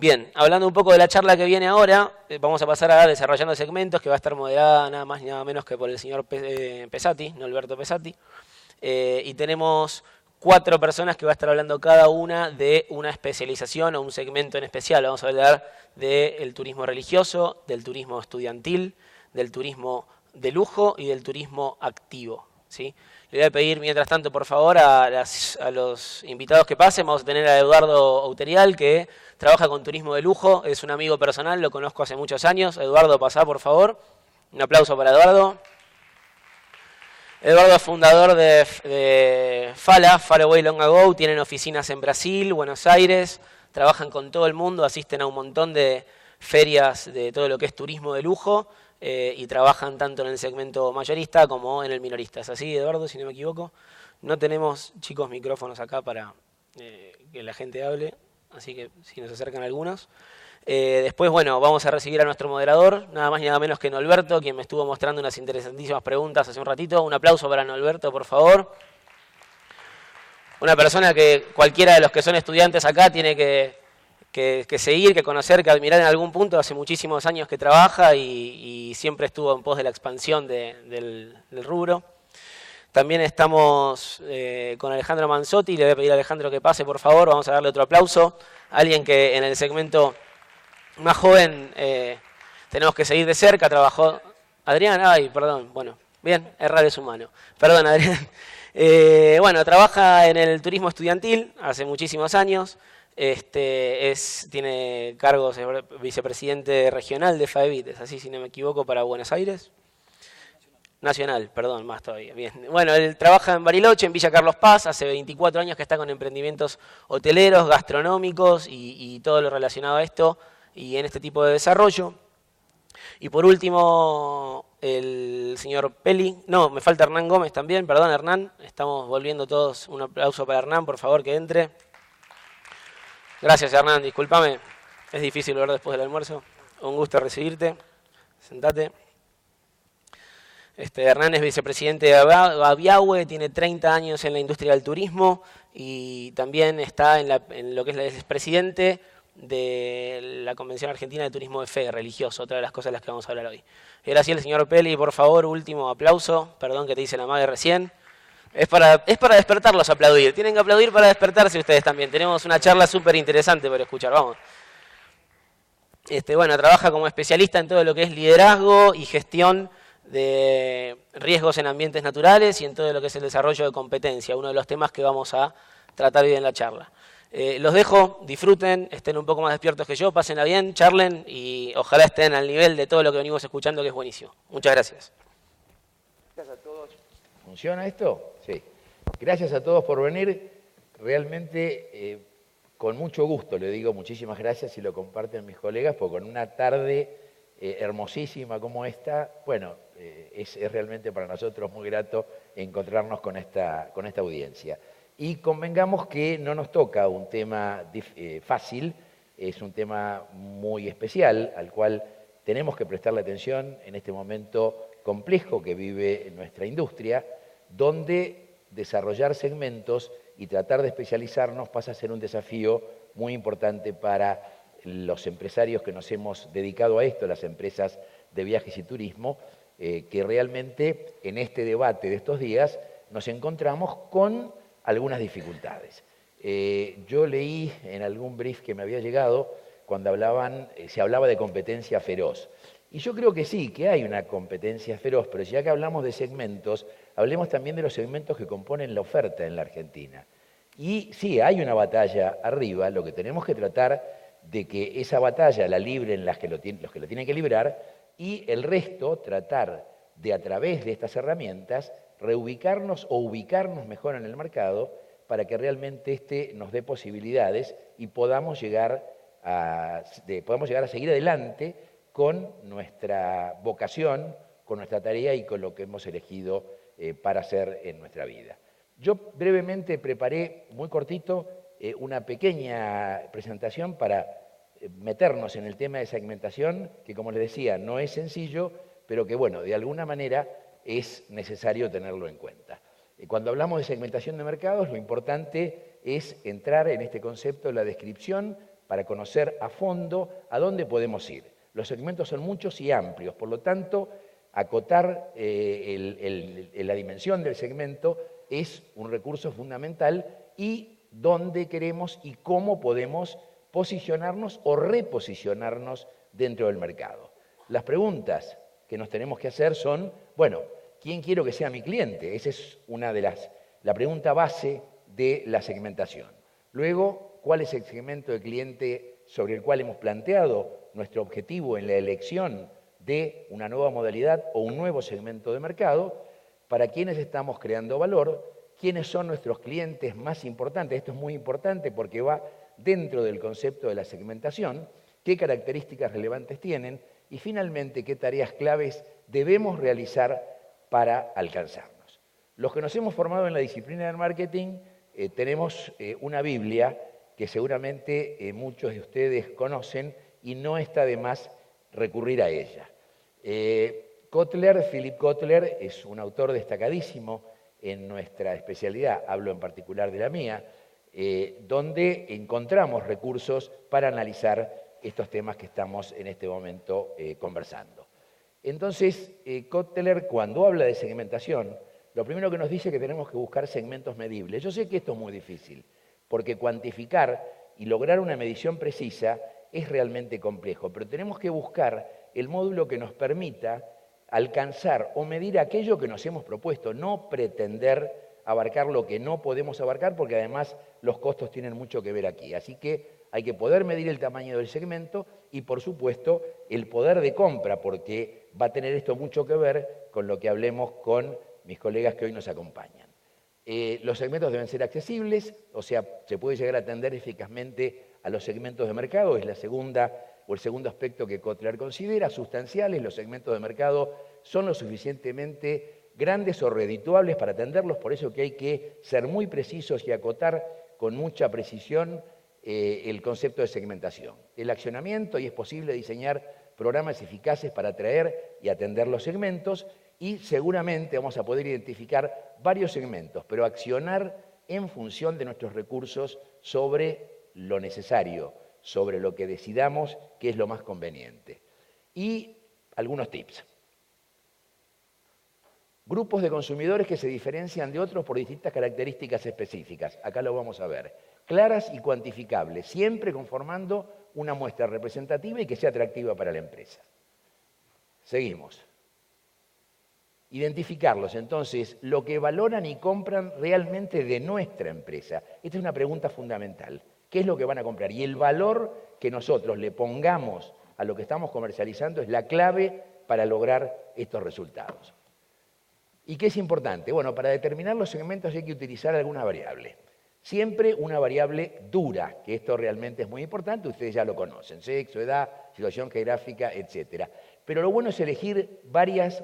Bien, hablando un poco de la charla que viene ahora, vamos a pasar a desarrollando segmentos que va a estar moderada nada más y nada menos que por el señor Pesati, Norberto Pesati. Y tenemos 4 personas que va a estar hablando cada una de una especialización o un segmento en especial. Vamos a hablar del turismo religioso, del turismo estudiantil, del turismo de lujo y del turismo activo, ¿sí? Le voy a pedir, mientras tanto, por favor, a los invitados que pasen. Vamos a tener a Eduardo Auterial, que trabaja con turismo de lujo, es un amigo personal, lo conozco hace muchos años. Eduardo, pasá, por favor. Un aplauso para Eduardo. Eduardo es fundador de Fala, Far Away Long Ago. Tienen oficinas en Brasil, Buenos Aires, trabajan con todo el mundo, asisten a un montón de ferias de todo lo que es turismo de lujo. Y trabajan tanto en el segmento mayorista como en el minorista. ¿Es así, Eduardo, si no me equivoco? No tenemos, chicos, micrófonos acá para que la gente hable, así que si nos acercan algunos. Después, bueno, vamos a recibir a nuestro moderador, nada más y nada menos que Norberto, quien me estuvo mostrando unas interesantísimas preguntas hace un ratito. Un aplauso para Norberto, por favor. Una persona que cualquiera de los que son estudiantes acá tiene que seguir, que conocer, que admirar en algún punto. Hace muchísimos años que trabaja y siempre estuvo en pos de la expansión del rubro. También estamos con Alejandro Manzotti. Le voy a pedir a Alejandro que pase, por favor. Vamos a darle otro aplauso. Alguien que en el segmento más joven tenemos que seguir de cerca. Trabajó Adrián, perdón. Bueno, bien, errar es humano. Perdón, Adrián. Bueno, trabaja en el turismo estudiantil hace muchísimos años. Tiene cargos de vicepresidente regional de FAEBIT, es así si no me equivoco, para Buenos Aires. Nacional, perdón, más todavía. Bien. Bueno, él trabaja en Bariloche, en Villa Carlos Paz, hace 24 años que está con emprendimientos hoteleros, gastronómicos y todo lo relacionado a esto y en este tipo de desarrollo. Y por último, el señor Peli. No, me falta Hernán Gómez también, perdón Hernán. Estamos volviendo todos. Un aplauso para Hernán, por favor, que entre. Gracias, Hernán, discúlpame, es difícil hablar después del almuerzo. Un gusto recibirte. Sentate. Hernán es vicepresidente de Aviahue, tiene 30 años en la industria del turismo y también está en lo que es presidente de la Convención Argentina de Turismo de Fe Religioso, otra de las cosas de las que vamos a hablar hoy. Y ahora sí, el señor Peli, por favor, último aplauso. Perdón que te hice la madre recién. Es para despertarlos a aplaudir. Tienen que aplaudir para despertarse ustedes también. Tenemos una charla súper interesante para escuchar. Vamos. Bueno, trabaja como especialista en todo lo que es liderazgo y gestión de riesgos en ambientes naturales y en todo lo que es el desarrollo de competencia, uno de los temas que vamos a tratar hoy en la charla. Los dejo, disfruten, estén un poco más despiertos que yo, pásenla bien, charlen y ojalá estén al nivel de todo lo que venimos escuchando, que es buenísimo. Muchas gracias. Gracias a todos. ¿Funciona esto? Sí. Gracias a todos por venir. Realmente, con mucho gusto, le digo muchísimas gracias y lo comparten mis colegas, porque con una tarde hermosísima como esta, bueno, es realmente para nosotros muy grato encontrarnos con esta audiencia. Y convengamos que no nos toca un tema fácil, es un tema muy especial, al cual tenemos que prestarle atención en este momento complejo que vive nuestra industria, donde desarrollar segmentos y tratar de especializarnos pasa a ser un desafío muy importante para los empresarios que nos hemos dedicado a esto, las empresas de viajes y turismo, que realmente en este debate de estos días nos encontramos con algunas dificultades. Yo leí en algún brief que me había llegado cuando se hablaba de competencia feroz. Y yo creo que sí, que hay una competencia feroz, pero ya que hablamos de segmentos, hablemos también de los segmentos que componen la oferta en la Argentina. Y sí, hay una batalla arriba, lo que tenemos que tratar de que esa batalla la libren los que lo tienen que librar y el resto tratar de, a través de estas herramientas, reubicarnos o ubicarnos mejor en el mercado para que realmente nos dé posibilidades y podamos llegar a seguir adelante con nuestra vocación, con nuestra tarea y con lo que hemos elegido para hacer en nuestra vida. Yo brevemente preparé, muy cortito, una pequeña presentación para meternos en el tema de segmentación, que como les decía, no es sencillo, pero que bueno, de alguna manera es necesario tenerlo en cuenta. Cuando hablamos de segmentación de mercados, lo importante es entrar en este concepto de la descripción para conocer a fondo a dónde podemos ir. Los segmentos son muchos y amplios, por lo tanto, acotar la dimensión del segmento es un recurso fundamental y dónde queremos y cómo podemos posicionarnos o reposicionarnos dentro del mercado. Las preguntas que nos tenemos que hacer son, bueno, ¿quién quiero que sea mi cliente? Esa es la pregunta base de la segmentación. Luego, ¿cuál es el segmento de cliente sobre el cual hemos planteado nuestro objetivo en la elección de una nueva modalidad o un nuevo segmento de mercado? ¿Para quiénes estamos creando valor? ¿Quiénes son nuestros clientes más importantes? Esto es muy importante porque va dentro del concepto de la segmentación. ¿Qué características relevantes tienen? Y finalmente, ¿qué tareas claves debemos realizar para alcanzarnos? Los que nos hemos formado en la disciplina del marketing tenemos una Biblia que seguramente muchos de ustedes conocen y no está de más recurrir a ella. Philip Kotler, es un autor destacadísimo en nuestra especialidad, hablo en particular de la mía, donde encontramos recursos para analizar estos temas que estamos en este momento conversando. Entonces, Kotler, cuando habla de segmentación, lo primero que nos dice es que tenemos que buscar segmentos medibles. Yo sé que esto es muy difícil, porque cuantificar y lograr una medición precisa es realmente complejo, pero tenemos que buscar el módulo que nos permita alcanzar o medir aquello que nos hemos propuesto, no pretender abarcar lo que no podemos abarcar, porque además los costos tienen mucho que ver aquí. Así que hay que poder medir el tamaño del segmento y, por supuesto, el poder de compra, porque va a tener esto mucho que ver con lo que hablemos con mis colegas que hoy nos acompañan. Los segmentos deben ser accesibles, o sea, se puede llegar a atender eficazmente a los segmentos de mercado, es la segunda o el segundo aspecto que Kotler considera. Sustanciales, los segmentos de mercado son lo suficientemente grandes o redituables para atenderlos, por eso que hay que ser muy precisos y acotar con mucha precisión el concepto de segmentación. El accionamiento, y es posible diseñar programas eficaces para atraer y atender los segmentos, y seguramente vamos a poder identificar varios segmentos, pero accionar en función de nuestros recursos sobre lo necesario, sobre lo que decidamos que es lo más conveniente. Y algunos tips. Grupos de consumidores que se diferencian de otros por distintas características específicas. Acá lo vamos a ver. Claras y cuantificables, siempre conformando una muestra representativa y que sea atractiva para la empresa. Seguimos. Identificarlos, entonces, lo que valoran y compran realmente de nuestra empresa. Esta es una pregunta fundamental. ¿Qué es lo que van a comprar? Y el valor que nosotros le pongamos a lo que estamos comercializando es la clave para lograr estos resultados. ¿Y qué es importante? Bueno, para determinar los segmentos hay que utilizar alguna variable. Siempre una variable dura, que esto realmente es muy importante, ustedes ya lo conocen, sexo, edad, situación geográfica, etc. Pero lo bueno es elegir varias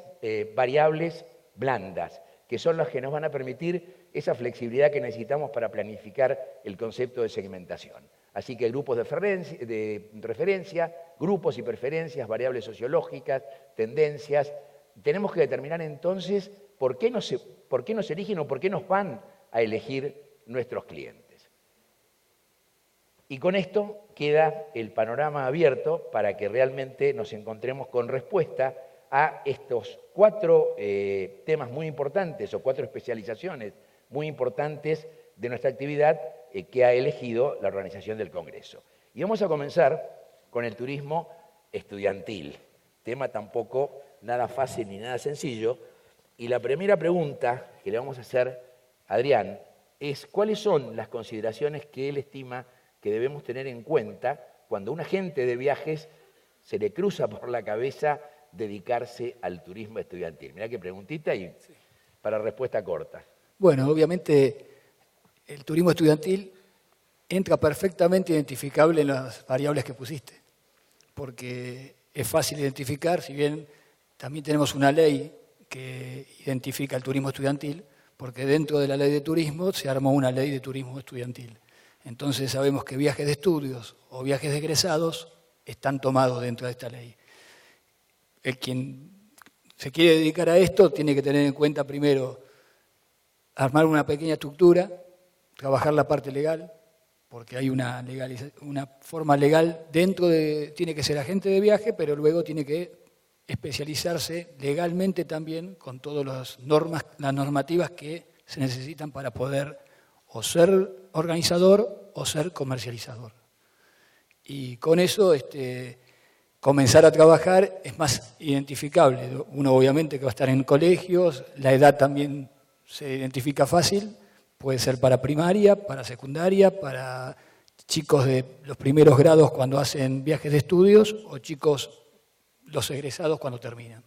variables blandas, que son las que nos van a permitir esa flexibilidad que necesitamos para planificar el concepto de segmentación. Así que grupos de referencia, grupos y preferencias, variables sociológicas, tendencias. Tenemos que determinar entonces por qué nos eligen o por qué nos van a elegir nuestros clientes. Y con esto queda el panorama abierto para que realmente nos encontremos con respuesta a estos 4 temas muy importantes o 4 especializaciones muy importantes de nuestra actividad que ha elegido la organización del Congreso. Y vamos a comenzar con el turismo estudiantil, tema tampoco nada fácil ni nada sencillo. Y la primera pregunta que le vamos a hacer a Adrián es cuáles son las consideraciones que él estima que debemos tener en cuenta cuando a un agente de viajes se le cruza por la cabeza dedicarse al turismo estudiantil. Mirá qué preguntita y para respuesta corta. Bueno, obviamente el turismo estudiantil entra perfectamente identificable en las variables que pusiste, porque es fácil identificar, si bien también tenemos una ley que identifica el turismo estudiantil, porque dentro de la ley de turismo se armó una ley de turismo estudiantil. Entonces sabemos que viajes de estudios o viajes de egresados están tomados dentro de esta ley. El quien se quiere dedicar a esto tiene que tener en cuenta primero armar una pequeña estructura, trabajar la parte legal, porque hay una forma legal dentro tiene que ser agente de viaje, pero luego tiene que especializarse legalmente también con todas las normativas que se necesitan para poder o ser organizador o ser comercializador. Y con eso comenzar a trabajar es más identificable. Uno obviamente que va a estar en colegios, la edad también se identifica fácil, puede ser para primaria, para secundaria, para chicos de los primeros grados cuando hacen viajes de estudios o chicos, los egresados cuando terminan.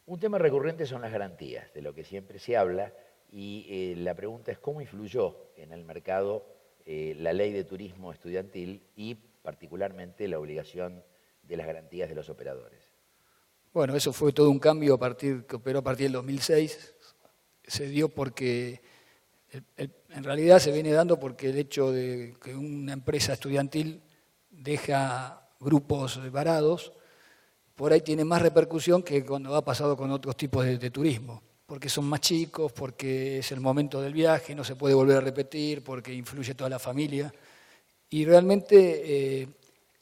Un tema recurrente son las garantías, de lo que siempre se habla, y la pregunta es cómo influyó en el mercado la ley de turismo estudiantil y particularmente la obligación de las garantías de los operadores. Bueno, eso fue todo un cambio que operó a partir del 2006. Se dio porque, en realidad se viene dando porque el hecho de que una empresa estudiantil deja grupos varados, por ahí tiene más repercusión que cuando ha pasado con otros tipos de turismo, porque son más chicos, porque es el momento del viaje, no se puede volver a repetir, porque influye toda la familia. Y realmente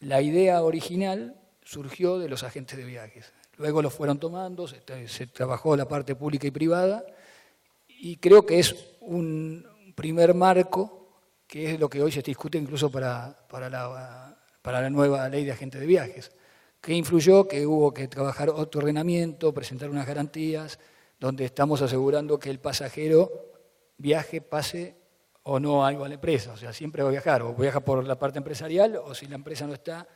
la idea original surgió de los agentes de viajes. Luego lo fueron tomando, se trabajó la parte pública y privada, y creo que es un primer marco, que es lo que hoy se discute incluso para la nueva ley de agentes de viajes, que influyó que hubo que trabajar otro ordenamiento, presentar unas garantías, donde estamos asegurando que el pasajero viaje, pase o no algo a la empresa. O sea, siempre va a viajar, o viaja por la parte empresarial, o si la empresa no está,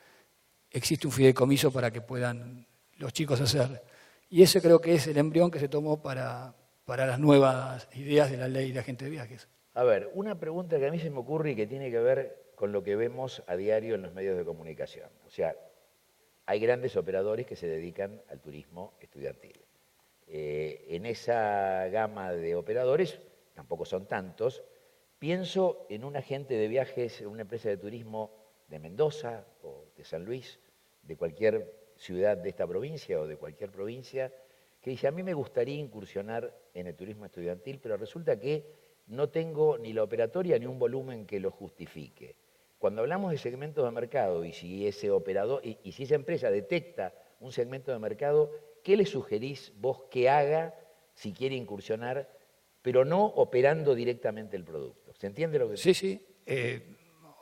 existe un fideicomiso para que puedan los chicos hacer. Y ese creo que es el embrión que se tomó para las nuevas ideas de la ley de agentes de viajes. A ver, una pregunta que a mí se me ocurre y que tiene que ver con lo que vemos a diario en los medios de comunicación. O sea, hay grandes operadores que se dedican al turismo estudiantil. En esa gama de operadores, tampoco son tantos, pienso en un agente de viajes, en una empresa de turismo de Mendoza o de San Luis, de cualquier ciudad de esta provincia o de cualquier provincia, que dice, a mí me gustaría incursionar en el turismo estudiantil, pero resulta que no tengo ni la operatoria ni un volumen que lo justifique. Cuando hablamos de segmentos de mercado y si ese operador y si esa empresa detecta un segmento de mercado, ¿qué le sugerís vos que haga si quiere incursionar, pero no operando directamente el producto? ¿Se entiende lo que Sí, sí.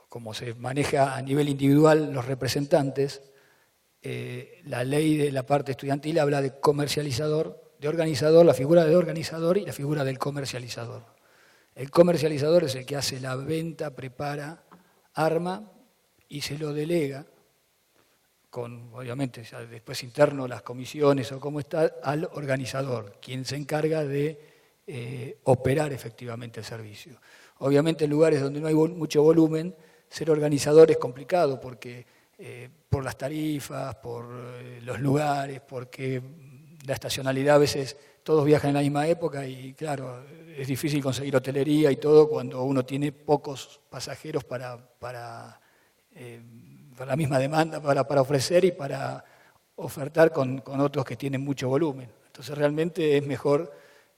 Como se maneja a nivel individual los representantes, la ley de la parte estudiantil habla de comercializador, de organizador, la figura de organizador y la figura del comercializador. El comercializador es el que hace la venta, prepara, arma y se lo delega, con obviamente ya después interno las comisiones o cómo está, al organizador, quien se encarga de operar efectivamente el servicio. Obviamente en lugares donde no hay mucho volumen, ser organizador es complicado porque por las tarifas, por los lugares, porque la estacionalidad a veces todos viajan en la misma época y claro, es difícil conseguir hotelería y todo cuando uno tiene pocos pasajeros para la misma demanda para ofrecer y para ofertar con otros que tienen mucho volumen. Entonces realmente es mejor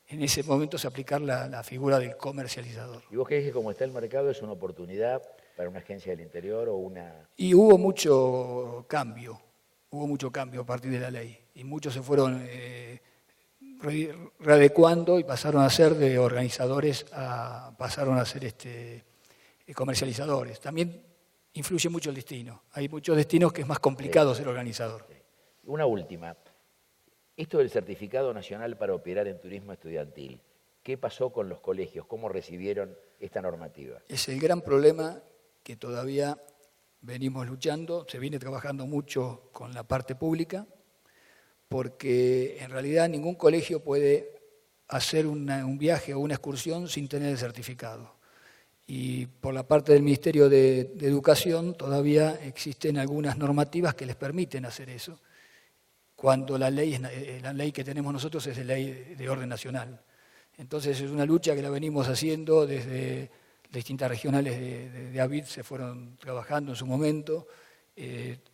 en ese momento aplicar la figura del comercializador. ¿Y vos crees que como está el mercado es una oportunidad para una agencia del interior o una...? Y hubo mucho cambio a partir de la ley y muchos se fueron readecuando y pasaron a ser de organizadores pasaron a ser comercializadores. También influye mucho el destino. Hay muchos destinos que es más complicado ser organizador. Una última. Esto del certificado nacional para operar en turismo estudiantil, ¿qué pasó con los colegios? ¿Cómo recibieron esta normativa? Es el gran problema que todavía venimos luchando. Se viene trabajando mucho con la parte pública, porque en realidad ningún colegio puede hacer un viaje o una excursión sin tener el certificado. Y por la parte del Ministerio de Educación todavía existen algunas normativas que les permiten hacer eso, cuando la ley que tenemos nosotros es la ley de orden nacional. Entonces es una lucha que la venimos haciendo desde distintas regionales de AVID, se fueron trabajando en su momento,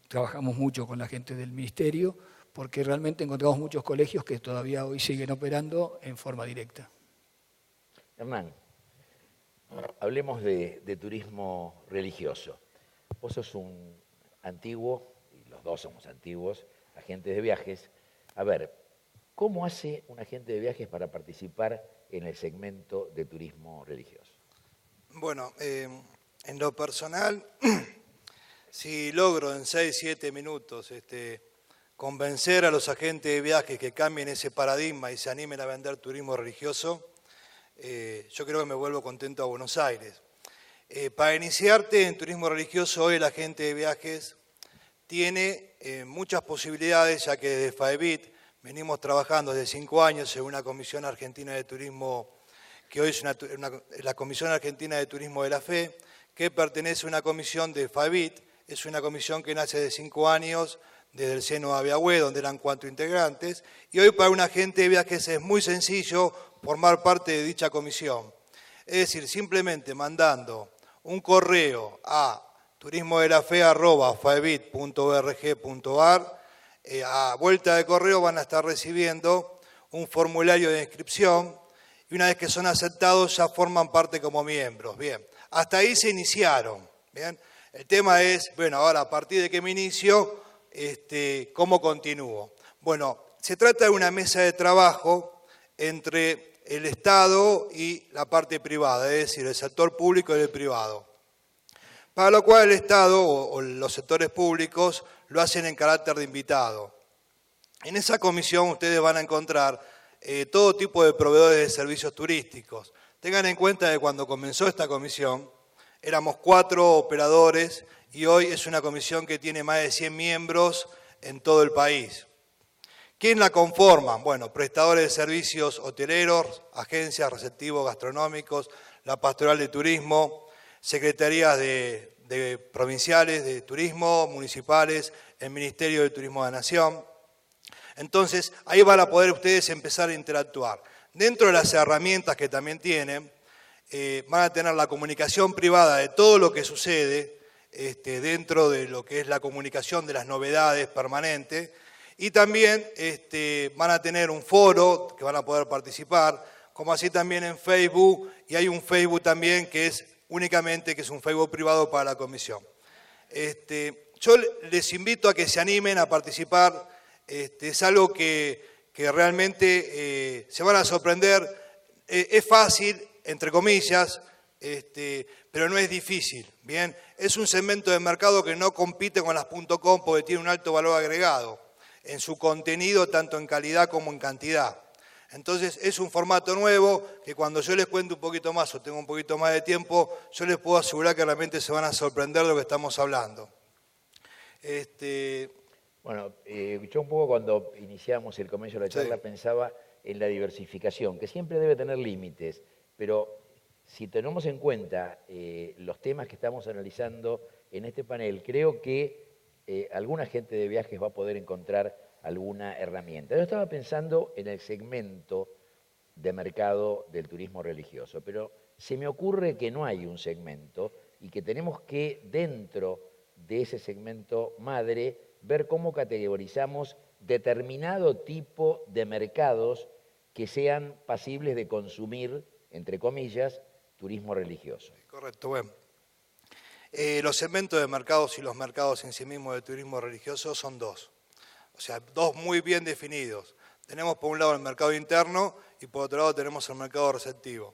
trabajamos mucho con la gente del Ministerio, porque realmente encontramos muchos colegios que todavía hoy siguen operando en forma directa. Hernán, Hablemos de turismo religioso. Vos sos un antiguo, y los dos somos antiguos, agentes de viajes. A ver, ¿cómo hace un agente de viajes para participar en el segmento de turismo religioso? Bueno, en lo personal, si logro en 6-7 minutos convencer a los agentes de viajes que cambien ese paradigma y se animen a vender turismo religioso, yo creo que me vuelvo contento a Buenos Aires. Para iniciarte en turismo religioso, hoy el agente de viajes tiene muchas posibilidades, ya que desde FAEBIT venimos trabajando desde 5 años en una Comisión Argentina de Turismo, que hoy es la Comisión Argentina de Turismo de la Fe, que pertenece a una comisión de FAEBIT. Es una comisión que nace de 5 años desde el seno de Abiahue, donde eran 4 integrantes, y hoy para un agente de viajes es muy sencillo formar parte de dicha comisión. Es decir, simplemente mandando un correo a turismodelafe@faebit.org.ar, a vuelta de correo van a estar recibiendo un formulario de inscripción y una vez que son aceptados ya forman parte como miembros. Bien, hasta ahí se iniciaron. Bien, el tema es, bueno, ahora a partir de que me inicio, ¿cómo continúo? Bueno, se trata de una mesa de trabajo entre el Estado y la parte privada, es decir, el sector público y el privado. Para lo cual el Estado o los sectores públicos lo hacen en carácter de invitado. En esa comisión ustedes van a encontrar todo tipo de proveedores de servicios turísticos. Tengan en cuenta que cuando comenzó esta comisión éramos 4 operadores y hoy es una comisión que tiene más de 100 miembros en todo el país. ¿Quién la conforman? Bueno, prestadores de servicios hoteleros, agencias, receptivos gastronómicos, la pastoral de turismo, secretarías de provinciales de turismo, municipales, el Ministerio de Turismo de la Nación. Entonces, ahí van a poder ustedes empezar a interactuar. Dentro de las herramientas que también tienen, van a tener la comunicación privada de todo lo que sucede dentro de lo que es la comunicación de las novedades permanentes, y también van a tener un foro que van a poder participar, como así también en Facebook, y hay un Facebook también que es únicamente que es un Facebook privado para la comisión. Yo les invito a que se animen a participar, es algo que realmente se van a sorprender, es fácil, entre comillas, pero no es difícil, ¿bien? Es un segmento de mercado que no compite con las .com porque tiene un alto valor agregado en su contenido, tanto en calidad como en cantidad. Entonces es un formato nuevo que cuando yo les cuente un poquito más o tengo un poquito más de tiempo, yo les puedo asegurar que realmente se van a sorprender de lo que estamos hablando. Bueno, yo un poco cuando iniciamos el comienzo de la charla pensaba en la diversificación, que siempre debe tener límites, pero si tenemos en cuenta los temas que estamos analizando en este panel, creo que algún agente de viajes va a poder encontrar alguna herramienta. Yo estaba pensando en el segmento de mercado del turismo religioso, pero se me ocurre que no hay un segmento y que tenemos que, dentro de ese segmento madre, ver cómo categorizamos determinado tipo de mercados que sean pasibles de consumir, entre comillas, turismo religioso. Correcto, bueno. Los segmentos de mercados y los mercados en sí mismos de turismo religioso son 2. O sea, 2 muy bien definidos. Tenemos por un lado el mercado interno y por otro lado tenemos el mercado receptivo.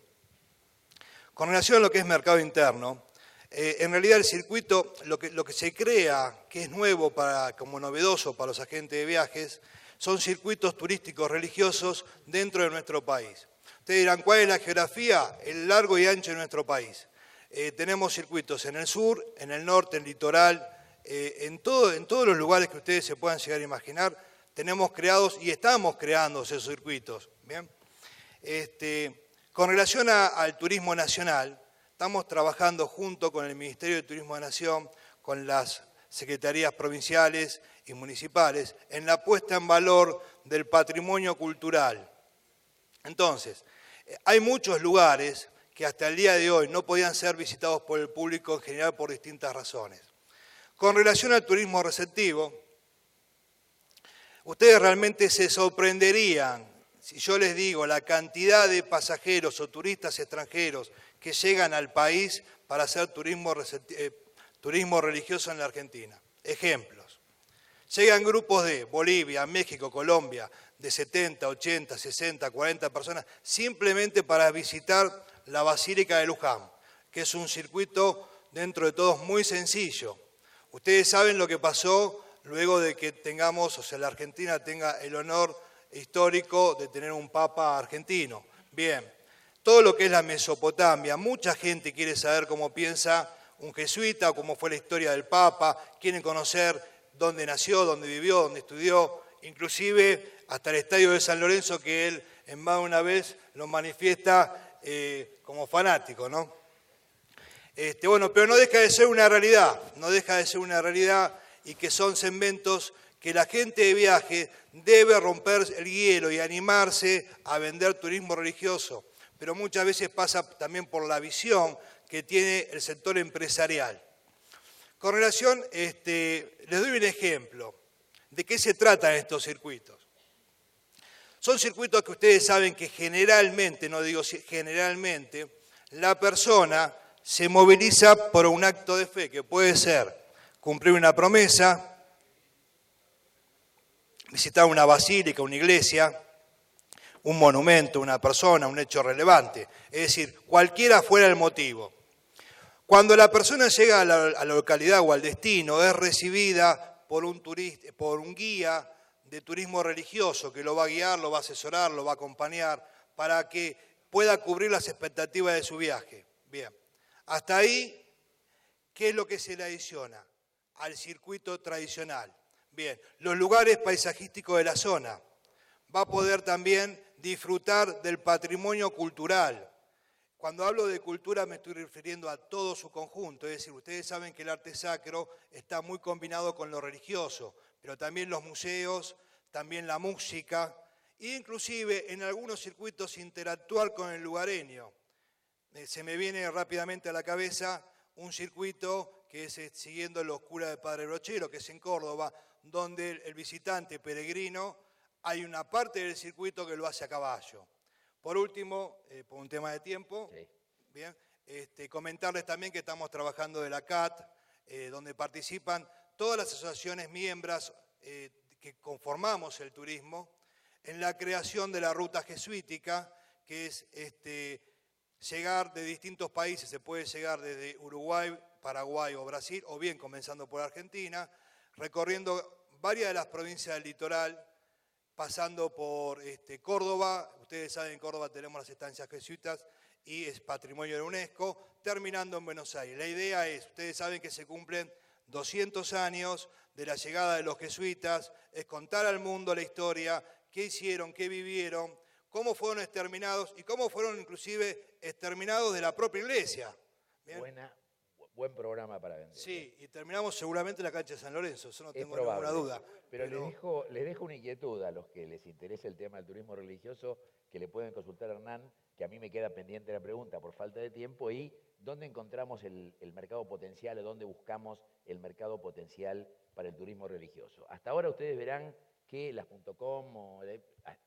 Con relación a lo que es mercado interno, en realidad el circuito, lo que se crea, que es nuevo como novedoso para los agentes de viajes, son circuitos turísticos religiosos dentro de nuestro país. Ustedes dirán, ¿cuál es la geografía? El largo y ancho de nuestro país. Tenemos circuitos en el sur, en el norte, en el litoral, en todos los lugares que ustedes se puedan llegar a imaginar, tenemos creados y estamos creando esos circuitos. ¿Bien? Con relación al turismo nacional, estamos trabajando junto con el Ministerio de Turismo de la Nación, con las secretarías provinciales y municipales, en la puesta en valor del patrimonio cultural. Entonces, hay muchos lugares que hasta el día de hoy no podían ser visitados por el público en general por distintas razones. Con relación al turismo receptivo, ustedes realmente se sorprenderían si yo les digo la cantidad de pasajeros o turistas extranjeros que llegan al país para hacer turismo religioso en la Argentina. Ejemplos. Llegan grupos de Bolivia, México, Colombia, de 70, 80, 60, 40 personas, simplemente para visitar la Basílica de Luján, que es un circuito dentro de todos muy sencillo. Ustedes saben lo que pasó luego de que tengamos, o sea, la Argentina tenga el honor histórico de tener un papa argentino. Bien, todo lo que es la Mesopotamia, mucha gente quiere saber cómo piensa un jesuita o cómo fue la historia del papa, quieren conocer dónde nació, dónde vivió, dónde estudió, inclusive hasta el estadio de San Lorenzo, que él en más de una vez lo manifiesta como fanático, ¿no? Bueno, pero no deja de ser una realidad, y que son segmentos que la gente de viaje debe romper el hielo y animarse a vender turismo religioso, pero muchas veces pasa también por la visión que tiene el sector empresarial. Con relación, les doy un ejemplo de qué se tratan estos circuitos. Son circuitos que ustedes saben que generalmente, no digo generalmente, la persona se moviliza por un acto de fe, que puede ser cumplir una promesa, visitar una basílica, una iglesia, un monumento, una persona, un hecho relevante. Es decir, cualquiera fuera el motivo. Cuando la persona llega a la localidad o al destino, es recibida por un guía de turismo religioso que lo va a guiar, lo va a asesorar, lo va a acompañar para que pueda cubrir las expectativas de su viaje. Bien, hasta ahí, ¿qué es lo que se le adiciona al circuito tradicional? Bien, los lugares paisajísticos de la zona. Va a poder también disfrutar del patrimonio cultural. Cuando hablo de cultura me estoy refiriendo a todo su conjunto, es decir, ustedes saben que el arte sacro está muy combinado con lo religioso, pero también los museos, también la música, e inclusive en algunos circuitos interactuar con el lugareño. Se me viene rápidamente a la cabeza un circuito que es siguiendo los curas de Padre Brochero, que es en Córdoba, donde el visitante peregrino, hay una parte del circuito que lo hace a caballo. Por último, por un tema de tiempo, sí. Bien, comentarles también que estamos trabajando de la CAT, donde participan todas las asociaciones miembros que conformamos el turismo, en la creación de la ruta jesuítica, que es llegar de distintos países, se puede llegar desde Uruguay, Paraguay o Brasil, o bien comenzando por Argentina, recorriendo varias de las provincias del litoral, pasando por Córdoba. Ustedes saben, en Córdoba tenemos las estancias jesuitas y es patrimonio de UNESCO, terminando en Buenos Aires. La idea es, ustedes saben que se cumplen 200 años de la llegada de los jesuitas, es contar al mundo la historia, qué hicieron, qué vivieron, cómo fueron exterminados y cómo fueron inclusive exterminados de la propia iglesia. ¿Bien? Buen programa para vender. Sí, y terminamos seguramente en la cancha de San Lorenzo, eso no tengo ninguna duda. Pero les dejo una inquietud a los que les interesa el tema del turismo religioso, que le pueden consultar a Hernán, que a mí me queda pendiente la pregunta por falta de tiempo, y dónde encontramos el mercado potencial o dónde buscamos el mercado potencial para el turismo religioso. Hasta ahora ustedes verán que las .com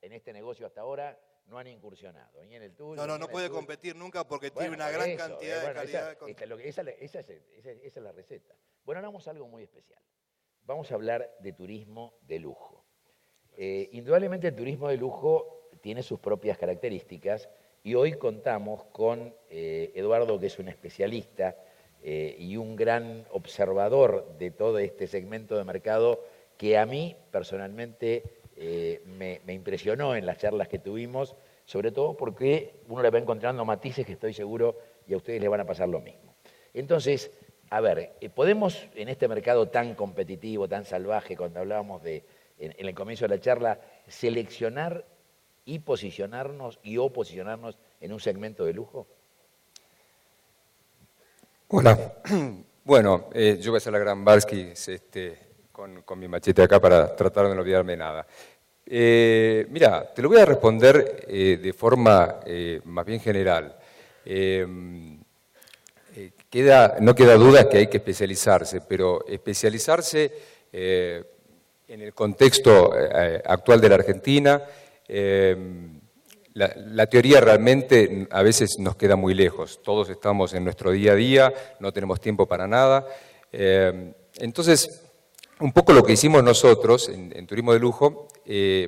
en este negocio hasta ahora no han incursionado, ni en el tuyo. No puede competir nunca porque tiene una gran cantidad de calidad. Esa es la receta. Bueno, ahora vamos a algo muy especial. Vamos a hablar de turismo de lujo. Indudablemente el turismo de lujo tiene sus propias características y hoy contamos con Eduardo, que es un especialista y un gran observador de todo este segmento de mercado que a mí personalmente me impresionó en las charlas que tuvimos, sobre todo porque uno le va encontrando matices que estoy seguro y a ustedes les van a pasar lo mismo. Entonces, a ver, ¿podemos en este mercado tan competitivo, tan salvaje, cuando hablábamos en el comienzo de la charla, seleccionar y posicionarnos o posicionarnos en un segmento de lujo? Hola. Bueno, yo voy a hacer la gran Barsky con mi machete acá para tratar de no olvidarme de nada. Mira, te lo voy a responder de forma más bien general. No queda duda que hay que especializarse, pero especializarse en el contexto actual de la Argentina, la teoría realmente a veces nos queda muy lejos. Todos estamos en nuestro día a día, no tenemos tiempo para nada. Entonces, un poco lo que hicimos nosotros en Turismo de Lujo,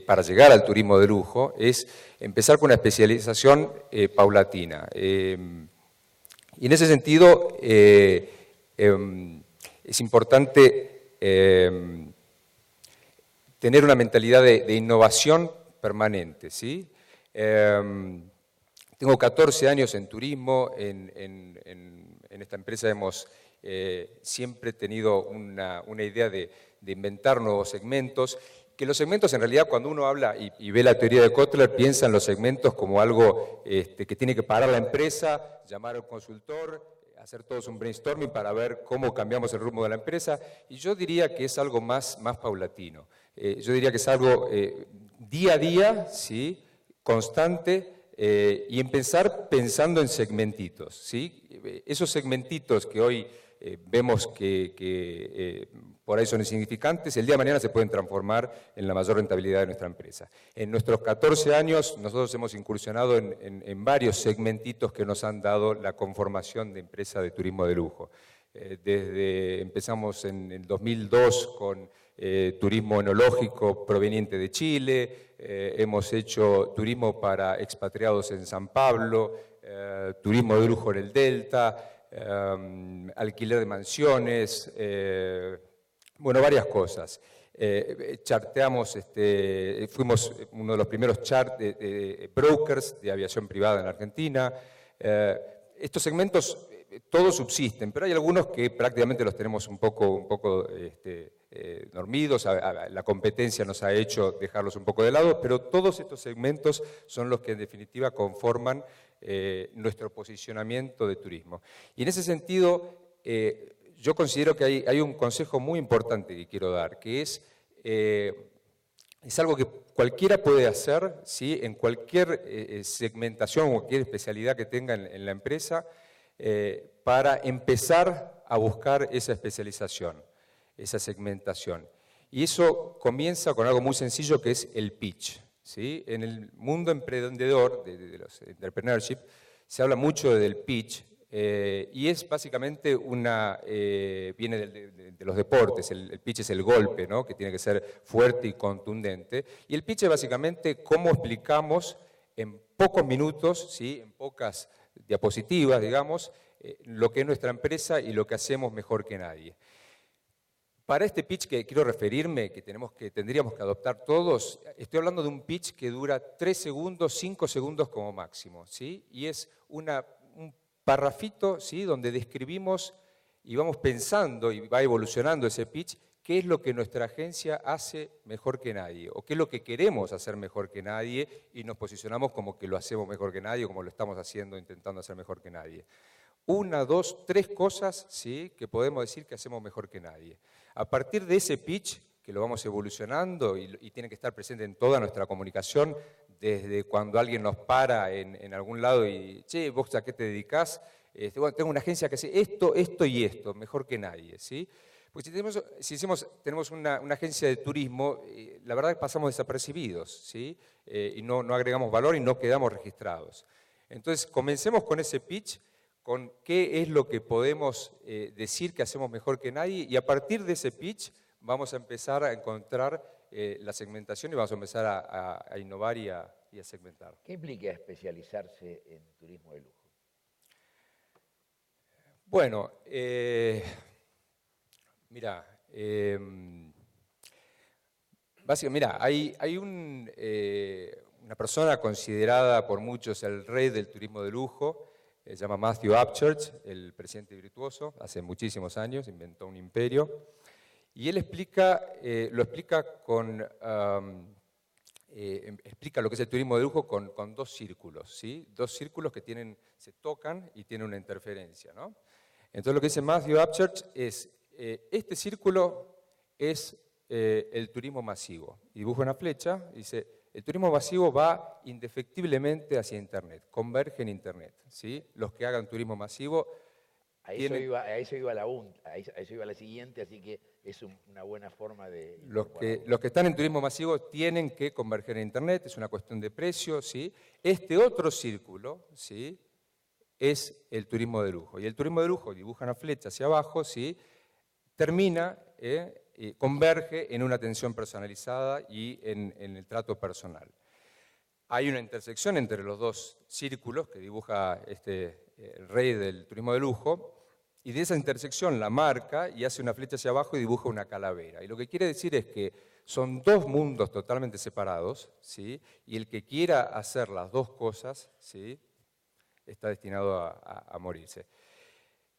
para llegar al turismo de lujo, es empezar con una especialización paulatina. Y en ese sentido, es importante tener una mentalidad de innovación permanente, ¿sí? Tengo 14 años en turismo, en esta empresa hemos siempre tenido una idea de inventar nuevos segmentos, que los segmentos en realidad cuando uno habla y ve la teoría de Kotler piensa en los segmentos como algo que tiene que parar la empresa, llamar al consultor, hacer todos un brainstorming para ver cómo cambiamos el rumbo de la empresa, y yo diría que es algo más paulatino. Yo diría que es algo día a día, ¿sí? Constante, y empezar pensando en segmentitos, ¿sí? Esos segmentitos que hoy vemos que por ahí son insignificantes, el día de mañana se pueden transformar en la mayor rentabilidad de nuestra empresa. En nuestros 14 años nosotros hemos incursionado en varios segmentitos que nos han dado la conformación de empresa de turismo de lujo. Empezamos en el 2002 con turismo enológico proveniente de Chile, hemos hecho turismo para expatriados en San Pablo, turismo de lujo en el Delta, alquiler de mansiones, bueno, varias cosas. Charteamos, fuimos uno de los primeros brokers de aviación privada en Argentina. Estos segmentos todos subsisten, pero hay algunos que prácticamente los tenemos un poco dormidos, la competencia nos ha hecho dejarlos un poco de lado, pero todos estos segmentos son los que en definitiva conforman nuestro posicionamiento de turismo. Y en ese sentido, yo considero que hay un consejo muy importante que quiero dar, que es algo que cualquiera puede hacer, ¿sí? En cualquier segmentación o cualquier especialidad que tenga en la empresa, para empezar a buscar esa especialización, esa segmentación. Y eso comienza con algo muy sencillo que es el pitch, ¿sí? En el mundo emprendedor, de los entrepreneurship, se habla mucho del pitch, y es básicamente viene de los deportes, el pitch es el golpe, ¿no? Que tiene que ser fuerte y contundente, y el pitch es básicamente cómo explicamos en pocos minutos, ¿sí? En pocas diapositivas, digamos, lo que es nuestra empresa y lo que hacemos mejor que nadie. Para este pitch que quiero referirme, que tendríamos que adoptar todos, estoy hablando de un pitch que dura 3 segundos, 5 segundos como máximo, ¿sí? Y es un parrafito, ¿sí? Donde describimos y vamos pensando y va evolucionando ese pitch, qué es lo que nuestra agencia hace mejor que nadie, o qué es lo que queremos hacer mejor que nadie, y nos posicionamos como que lo hacemos mejor que nadie, como lo estamos haciendo, intentando hacer mejor que nadie. 1, 2, 3 cosas, ¿sí? Que podemos decir que hacemos mejor que nadie. A partir de ese pitch, que lo vamos evolucionando y tiene que estar presente en toda nuestra comunicación, desde cuando alguien nos para en algún lado y, che, ¿vos a qué te dedicás? Bueno, tengo una agencia que hace esto, esto y esto, mejor que nadie, ¿sí? Pues tenemos una agencia de turismo, la verdad es que pasamos desapercibidos, ¿sí? Y no agregamos valor y no quedamos registrados. Entonces, comencemos con ese pitch, con qué es lo que podemos decir que hacemos mejor que nadie, y a partir de ese pitch vamos a empezar a encontrar la segmentación y vamos a empezar a innovar y a segmentar. ¿Qué implica especializarse en turismo de lujo? Bueno, mira, básicamente, hay una persona considerada por muchos el rey del turismo de lujo, se llama Matthew Upchurch, el presidente virtuoso, hace muchísimos años, inventó un imperio, y él lo explica lo que es el turismo de lujo con 2 círculos, ¿sí? 2 círculos que se tocan y tienen una interferencia, ¿no? Entonces lo que dice Matthew Upchurch es, este círculo es el turismo masivo, y dibuja una flecha y dice, el turismo masivo va indefectiblemente hacia Internet, converge en Internet, ¿sí? Los que hagan turismo masivo... A eso iba la siguiente, así que es una buena forma de... Los que están en turismo masivo tienen que converger en Internet, es una cuestión de precio, ¿sí? Este otro círculo, ¿sí?, es el turismo de lujo. Y el turismo de lujo, dibuja una flecha hacia abajo, ¿sí?, termina, converge en una atención personalizada y en el trato personal. Hay una intersección entre los dos círculos que dibuja el rey del turismo de lujo, y de esa intersección la marca y hace una flecha hacia abajo y dibuja una calavera. Y lo que quiere decir es que son dos mundos totalmente separados, ¿sí?, y el que quiera hacer las dos cosas, ¿sí?, está destinado a morirse.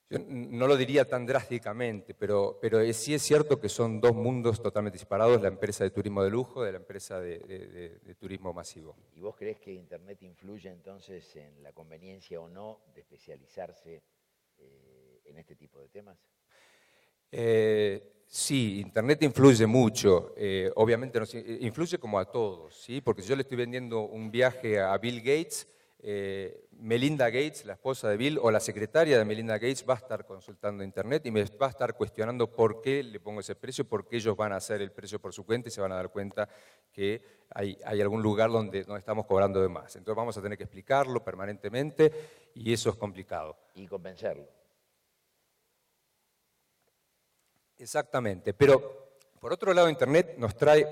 Yo no lo diría tan drásticamente, pero sí es cierto que son dos mundos totalmente separados, la empresa de turismo de lujo de la empresa de turismo masivo. ¿Y vos creés que Internet influye entonces en la conveniencia o no de especializarse en este tipo de temas? Sí, Internet influye mucho, obviamente influye como a todos, ¿sí? Porque si yo le estoy vendiendo un viaje a Bill Gates, Melinda Gates, la esposa de Bill, o la secretaria de Melinda Gates va a estar consultando Internet y me va a estar cuestionando por qué le pongo ese precio, por qué ellos van a hacer el precio por su cuenta y se van a dar cuenta que hay algún lugar donde estamos cobrando de más. Entonces vamos a tener que explicarlo permanentemente y eso es complicado. Y convencerlo. Exactamente, pero por otro lado Internet nos trae,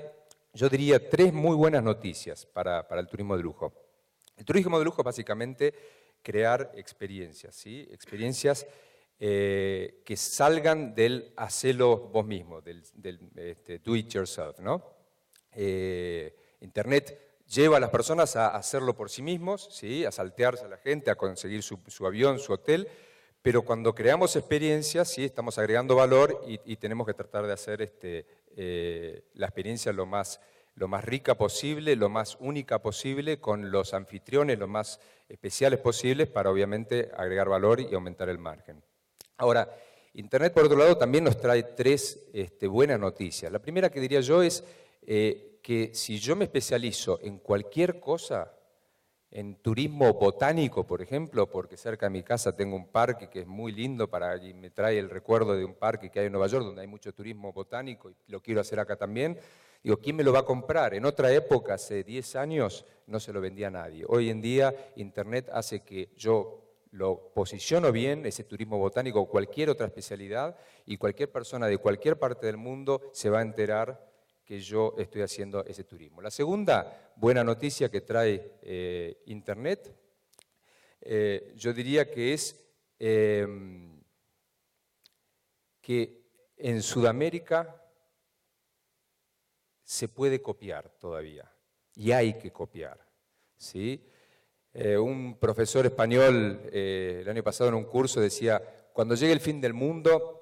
yo diría, tres muy buenas noticias para el turismo de lujo. El turismo de lujo es básicamente crear experiencias, ¿sí? Experiencias que salgan del hacelo vos mismo, del do it yourself, ¿no? Internet lleva a las personas a hacerlo por sí mismos, ¿sí?, a saltearse a la gente, a conseguir su avión, su hotel, pero cuando creamos experiencias, sí, estamos agregando valor y tenemos que tratar de hacer la experiencia lo más rica posible, lo más única posible, con los anfitriones lo más especiales posibles para obviamente agregar valor y aumentar el margen. Ahora, Internet por otro lado también nos trae tres buenas noticias. La primera que diría yo es que si yo me especializo en cualquier cosa, en turismo botánico, por ejemplo, porque cerca de mi casa tengo un parque que es muy lindo y me trae el recuerdo de un parque que hay en Nueva York donde hay mucho turismo botánico y lo quiero hacer acá también. Digo, ¿quién me lo va a comprar? En otra época, hace 10 años, no se lo vendía a nadie. Hoy en día, Internet hace que yo lo posiciono bien, ese turismo botánico o cualquier otra especialidad, y cualquier persona de cualquier parte del mundo se va a enterar que yo estoy haciendo ese turismo. La segunda buena noticia que trae Internet, yo diría que es que en Sudamérica se puede copiar todavía, y hay que copiar, ¿sí? Un profesor español el año pasado en un curso decía, cuando llegue el fin del mundo,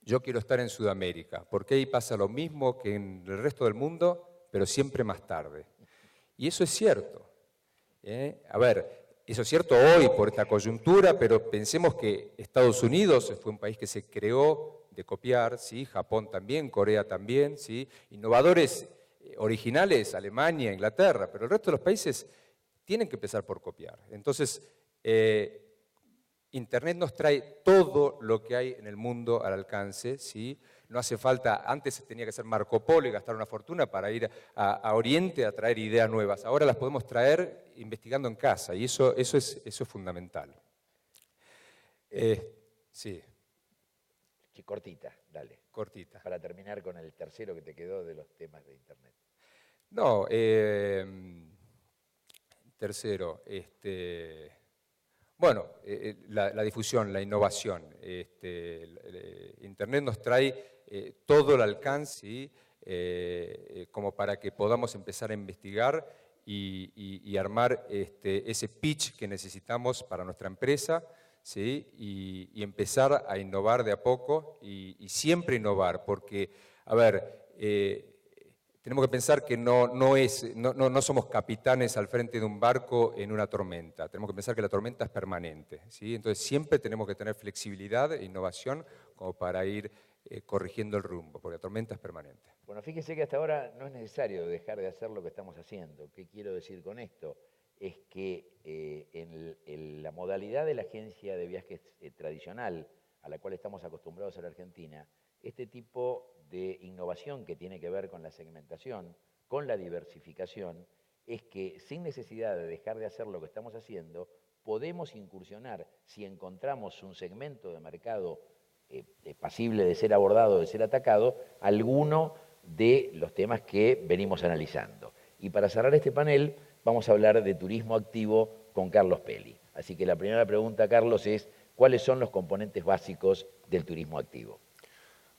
yo quiero estar en Sudamérica, porque ahí pasa lo mismo que en el resto del mundo, pero siempre más tarde. Y eso es cierto. A ver, eso es cierto hoy por esta coyuntura, pero pensemos que Estados Unidos fue un país que se creó de copiar, ¿sí? Japón también, Corea también, ¿sí? Innovadores originales, Alemania, Inglaterra, pero el resto de los países tienen que empezar por copiar. Entonces, Internet nos trae todo lo que hay en el mundo al alcance, ¿sí? No hace falta, antes tenía que ser Marco Polo y gastar una fortuna para ir a Oriente a traer ideas nuevas. Ahora las podemos traer investigando en casa y eso es fundamental. Sí. Cortita, dale. Cortita. Para terminar con el tercero que te quedó de los temas de Internet. No, tercero, bueno, la difusión, la innovación. Internet nos trae todo el alcance, ¿sí? Como para que podamos empezar a investigar y armar ese pitch que necesitamos para nuestra empresa, ¿sí? Y empezar a innovar de a poco y siempre innovar, porque, a ver, tenemos que pensar que no somos capitanes al frente de un barco en una tormenta. Tenemos que pensar que la tormenta es permanente, ¿sí? Entonces siempre tenemos que tener flexibilidad e innovación como para ir corrigiendo el rumbo, porque la tormenta es permanente. Bueno, fíjese que hasta ahora no es necesario dejar de hacer lo que estamos haciendo. ¿Qué quiero decir con esto? Es que en la modalidad de la agencia de viajes tradicional a la cual estamos acostumbrados en la Argentina, este tipo de innovación que tiene que ver con la segmentación, con la diversificación, es que sin necesidad de dejar de hacer lo que estamos haciendo, podemos incursionar, si encontramos un segmento de mercado pasible de ser abordado, de ser atacado, alguno de los temas que venimos analizando. Y para cerrar este panel, vamos a hablar de turismo activo con Carlos Peli. Así que la primera pregunta, Carlos, es ¿cuáles son los componentes básicos del turismo activo?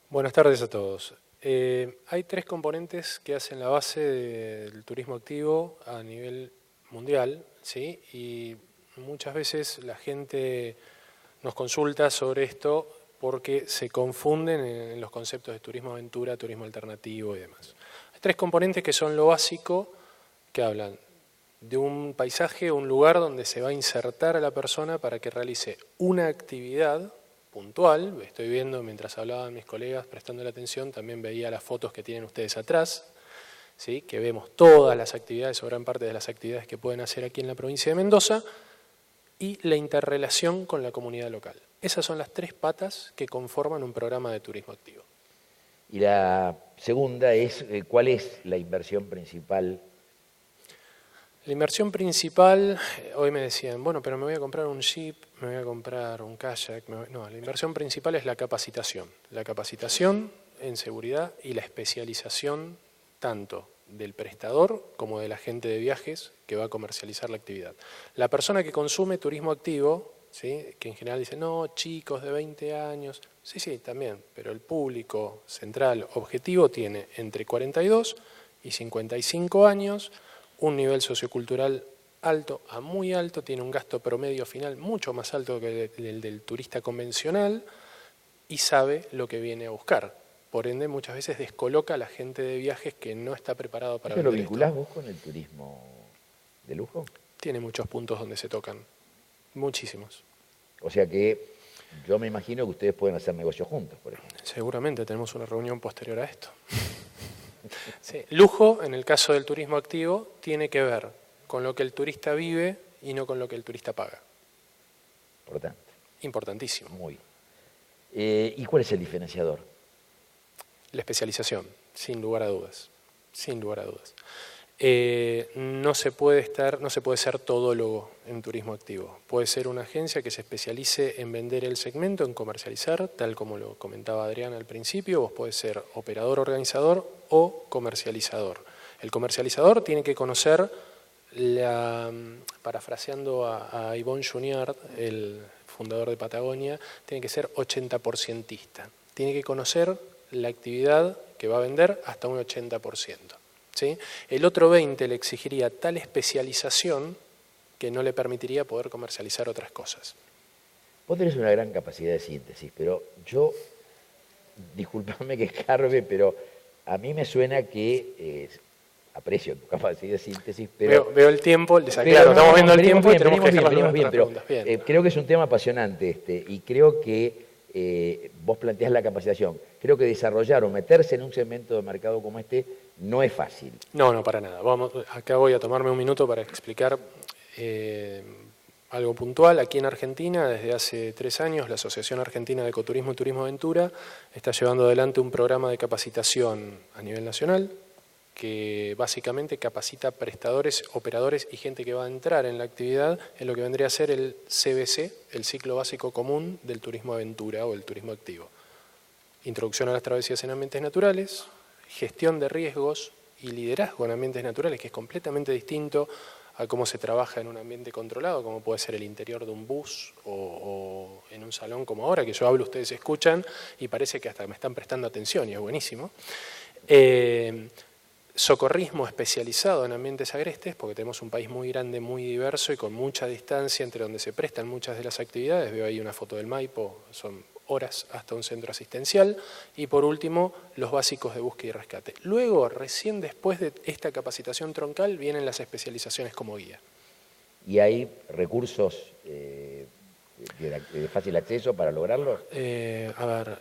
Buenas tardes a todos. Hay 3 componentes que hacen la base del turismo activo a nivel mundial, ¿sí? Y muchas veces la gente nos consulta sobre esto porque se confunden en los conceptos de turismo aventura, turismo alternativo y demás. Hay 3 componentes que son lo básico, que hablan de un paisaje, un lugar donde se va a insertar a la persona para que realice una actividad puntual. Estoy viendo, mientras hablaban mis colegas, prestando la atención, también veía las fotos que tienen ustedes atrás, ¿sí? Que vemos todas las actividades o gran parte de las actividades que pueden hacer aquí en la provincia de Mendoza, y la interrelación con la comunidad local. Esas son las 3 patas que conforman un programa de turismo activo. Y la segunda es, ¿cuál es la inversión principal? La inversión principal, hoy me decían, bueno, pero me voy a comprar un jeep, me voy a comprar un kayak. No, la inversión principal es la capacitación. La capacitación en seguridad y la especialización tanto del prestador como del agente de viajes que va a comercializar la actividad. La persona que consume turismo activo, ¿sí? Que en general dice, no, chicos de 20 años, sí, también, pero el público central objetivo tiene entre 42 y 55 años, un nivel sociocultural alto a muy alto, tiene un gasto promedio final mucho más alto que el del turista convencional y sabe lo que viene a buscar. Por ende, muchas veces descoloca a la gente de viajes que no está preparado para ¿Eso vender lo vinculás esto. vos con el turismo de lujo? Tiene muchos puntos donde se tocan, muchísimos. O sea que yo me imagino que ustedes pueden hacer negocios juntos, por ejemplo. Seguramente tenemos una reunión posterior a esto. Sí. Lujo, en el caso del turismo activo, tiene que ver con lo que el turista vive y no con lo que el turista paga. Importante. Importantísimo. Muy. ¿Y cuál es el diferenciador? La especialización, sin lugar a dudas. Sin lugar a dudas. No se puede ser todólogo en turismo activo. Puede ser una agencia que se especialice en vender el segmento, en comercializar, tal como lo comentaba Adrián al principio. Vos podés ser operador organizador o comercializador. El comercializador tiene que conocer, parafraseando a Yvon Chouinard, el fundador de Patagonia, tiene que ser 80%ista. Tiene que conocer la actividad que va a vender hasta un 80%. ¿Sí? El otro 20% le exigiría tal especialización que no le permitiría poder comercializar otras cosas. Vos tenés una gran capacidad de síntesis, pero yo, discúlpame que escarbe, pero a mí me suena que aprecio tu capacidad de síntesis, pero... Veo el tiempo, claro, estamos viendo el tiempo y tenemos que dejar las preguntas. Creo que es un tema apasionante y creo que vos planteás la capacitación. Creo que desarrollar o meterse en un segmento de mercado como este no es fácil. No, para nada. Acá voy a tomarme un minuto para explicar algo puntual. Aquí en Argentina, desde hace 3 años, la Asociación Argentina de Ecoturismo y Turismo Aventura está llevando adelante un programa de capacitación a nivel nacional que básicamente capacita prestadores, operadores y gente que va a entrar en la actividad en lo que vendría a ser el CBC, el ciclo básico común del turismo aventura o el turismo activo. Introducción a las travesías en ambientes naturales, gestión de riesgos y liderazgo en ambientes naturales, que es completamente distinto a cómo se trabaja en un ambiente controlado, como puede ser el interior de un bus o en un salón como ahora, que yo hablo, ustedes escuchan y parece que hasta me están prestando atención y es buenísimo. Socorrismo especializado en ambientes agrestes, porque tenemos un país muy grande, muy diverso y con mucha distancia entre donde se prestan muchas de las actividades. Veo ahí una foto del Maipo, son horas hasta un centro asistencial. Y por último, los básicos de búsqueda y rescate. Luego, recién después de esta capacitación troncal, vienen las especializaciones como guía. ¿Y hay recursos de fácil acceso para lograrlo?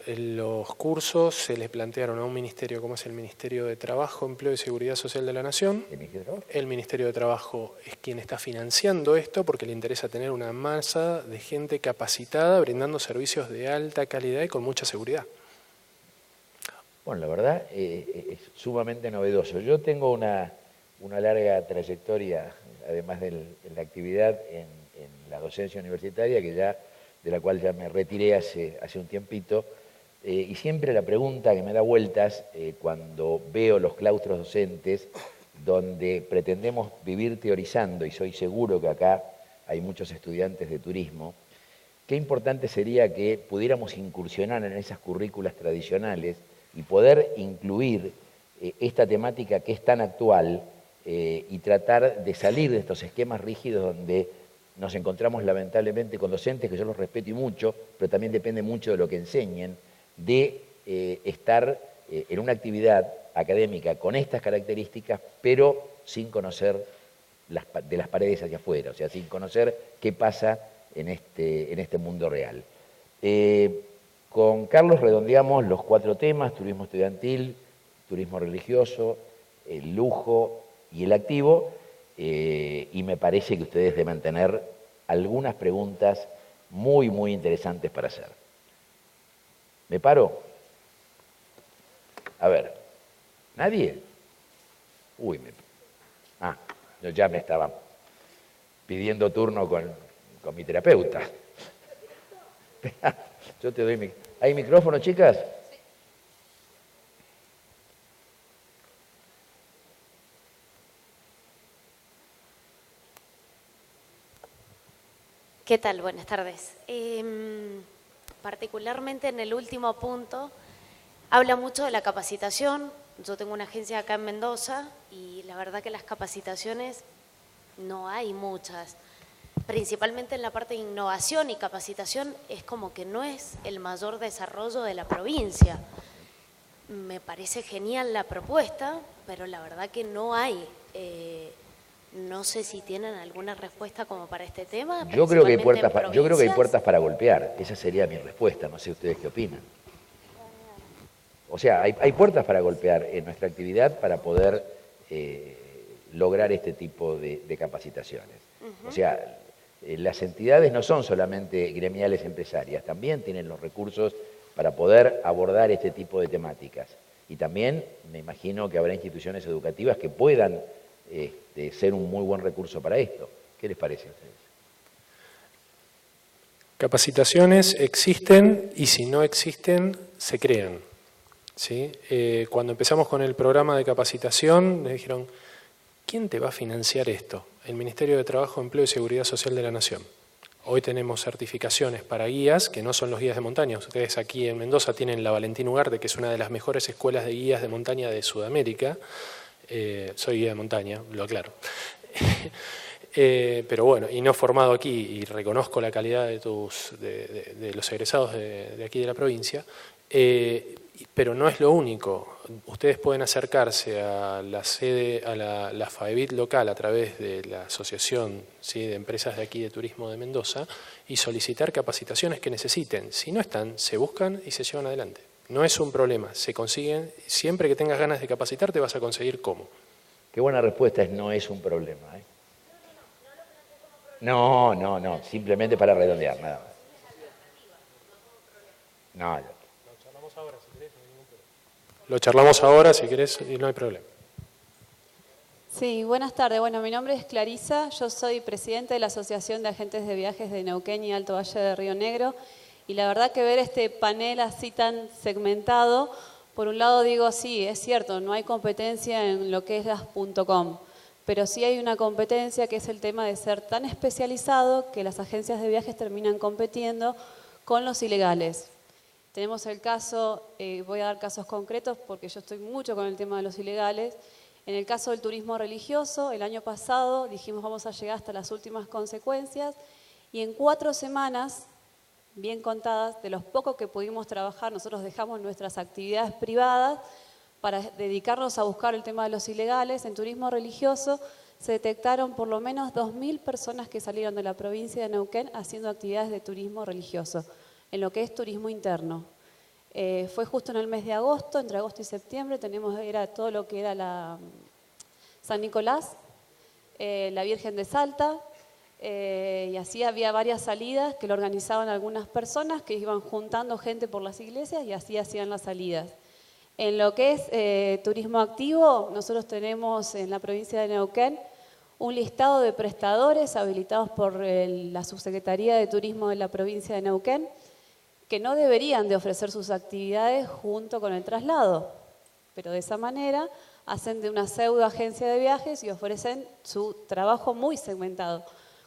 Los cursos se les plantearon a un ministerio como es el Ministerio de Trabajo, Empleo y Seguridad Social de la Nación. ¿El Ministerio de Trabajo? El Ministerio de Trabajo es quien está financiando esto porque le interesa tener una masa de gente capacitada brindando servicios de alta calidad y con mucha seguridad. Bueno, la verdad es sumamente novedoso. Yo tengo una larga trayectoria, además de la actividad en la docencia universitaria, de la cual ya me retiré hace un tiempito, y siempre la pregunta que me da vueltas cuando veo los claustros docentes, donde pretendemos vivir teorizando, y soy seguro que acá hay muchos estudiantes de turismo, qué importante sería que pudiéramos incursionar en esas currículas tradicionales y poder incluir esta temática que es tan actual y tratar de salir de estos esquemas rígidos donde nos encontramos lamentablemente con docentes que yo los respeto y mucho, pero también depende mucho de lo que enseñen, de estar en una actividad académica con estas características, pero sin conocer de las paredes hacia afuera, o sea, sin conocer qué pasa en este mundo real. Con Carlos redondeamos los 4 temas: turismo estudiantil, turismo religioso, el lujo y el activo, y me parece que ustedes deben tener algunas preguntas muy, muy interesantes para hacer. ¿Me paro? A ver, ¿nadie? Uy, yo ya me estaba pidiendo turno con mi terapeuta. Yo te doy ¿Hay micrófono, chicas? Sí. ¿Qué tal? Buenas tardes. Particularmente en el último punto, habla mucho de la capacitación. Yo tengo una agencia acá en Mendoza y la verdad que las capacitaciones no hay muchas. Principalmente en la parte de innovación y capacitación es como que no es el mayor desarrollo de la provincia. Me parece genial la propuesta, pero la verdad que no hay. No sé si tienen alguna respuesta como para este tema. Yo creo que hay puertas para golpear. Esa sería mi respuesta. No sé ustedes qué opinan. O sea, hay puertas para golpear en nuestra actividad para poder lograr este tipo de capacitaciones. O sea, las entidades no son solamente gremiales empresarias, también tienen los recursos para poder abordar este tipo de temáticas. Y también me imagino que habrá instituciones educativas que puedan ser un muy buen recurso para esto. ¿Qué les parece a ustedes? Capacitaciones existen y si no existen, se crean. ¿Sí? Cuando empezamos con el programa de capacitación, me dijeron, ¿quién te va a financiar esto? El Ministerio de Trabajo, Empleo y Seguridad Social de la Nación. Hoy tenemos certificaciones para guías, que no son los guías de montaña. Ustedes aquí en Mendoza tienen la Valentín Ugarte, que es una de las mejores escuelas de guías de montaña de Sudamérica. Soy guía de montaña, lo aclaro. Pero bueno, y no formado aquí, y reconozco la calidad de los egresados de aquí de la provincia, pero no es lo único. Ustedes pueden acercarse a la sede, a la FAEBIT local a través de la Asociación, ¿sí?, de Empresas de aquí de Turismo de Mendoza y solicitar capacitaciones que necesiten. Si no están, se buscan y se llevan adelante. No es un problema, se consiguen. Siempre que tengas ganas de capacitarte vas a conseguir cómo. Qué buena respuesta es: no es un problema. No, simplemente para redondear, nada más. No, lo charlamos ahora si querés y no hay problema. Sí, buenas tardes. Bueno, mi nombre es Clarisa, yo soy presidenta de la Asociación de Agentes de Viajes de Neuquén y Alto Valle de Río Negro, y la verdad que ver este panel así tan segmentado, por un lado digo, sí, es cierto, no hay competencia en lo que es las .com, pero sí hay una competencia que es el tema de ser tan especializado que las agencias de viajes terminan compitiendo con los ilegales. Tenemos el caso, voy a dar casos concretos porque yo estoy mucho con el tema de los ilegales. En el caso del turismo religioso, el año pasado dijimos vamos a llegar hasta las últimas consecuencias y en 4 semanas, bien contadas, de los pocos que pudimos trabajar, nosotros dejamos nuestras actividades privadas para dedicarnos a buscar el tema de los ilegales. En turismo religioso se detectaron por lo menos 2.000 personas que salieron de la provincia de Neuquén haciendo actividades de turismo religioso, en lo que es turismo interno. Fue justo en el mes de agosto, entre agosto y septiembre, era todo lo que era la San Nicolás, la Virgen de Salta, y así había varias salidas que lo organizaban algunas personas que iban juntando gente por las iglesias y así hacían las salidas. En lo que es turismo activo, nosotros tenemos en la provincia de Neuquén un listado de prestadores habilitados por la Subsecretaría de Turismo de la provincia de Neuquén que no deberían de ofrecer sus actividades junto con el traslado, pero de esa manera hacen de una pseudo agencia de viajes y ofrecen su trabajo muy segmentado.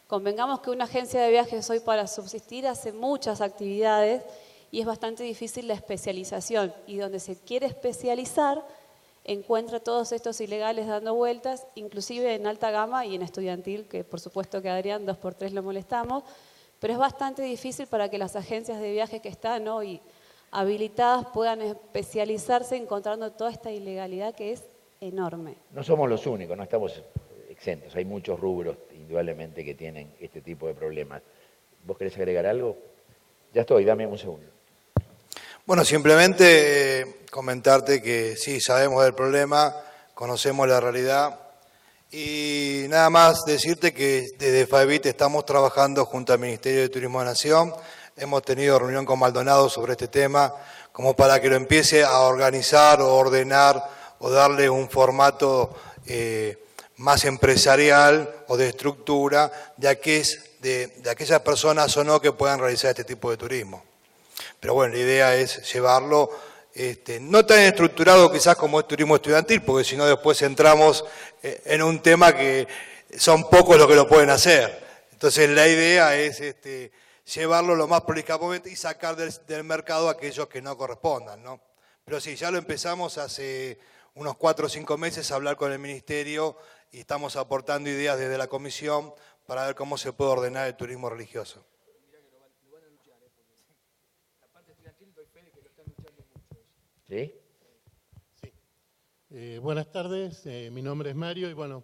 Convengamos que una agencia de viajes hoy para subsistir hace muchas actividades y es bastante difícil la especialización, y donde se quiere especializar encuentra todos estos ilegales dando vueltas, inclusive en alta gama y en estudiantil, que por supuesto que a Adrián 2x3 lo molestamos, pero es bastante difícil para que las agencias de viaje que están hoy habilitadas puedan especializarse encontrando toda esta ilegalidad que es enorme. No somos los únicos, no estamos exentos, hay muchos rubros indudablemente que tienen este tipo de problemas. ¿Vos querés agregar algo? Ya estoy, dame un segundo. Bueno, simplemente comentarte que sí, sabemos del problema, conocemos la realidad y nada más decirte que desde FAEBIT estamos trabajando junto al Ministerio de Turismo de Nación. Hemos tenido reunión con Maldonado sobre este tema como para que lo empiece a organizar o ordenar o darle un formato más empresarial o de estructura de aquellas personas o no que puedan realizar este tipo de turismo. Pero bueno, la idea es llevarlo no tan estructurado quizás como es turismo estudiantil, porque si no después entramos en un tema que son pocos los que lo pueden hacer. Entonces la idea es llevarlo lo más prolijamente y sacar del mercado a aquellos que no correspondan, ¿no? Pero sí, ya lo empezamos hace unos 4 o 5 meses a hablar con el Ministerio y estamos aportando ideas desde la Comisión para ver cómo se puede ordenar el turismo religioso. ¿Sí? Sí. Buenas tardes, mi nombre es Mario y bueno,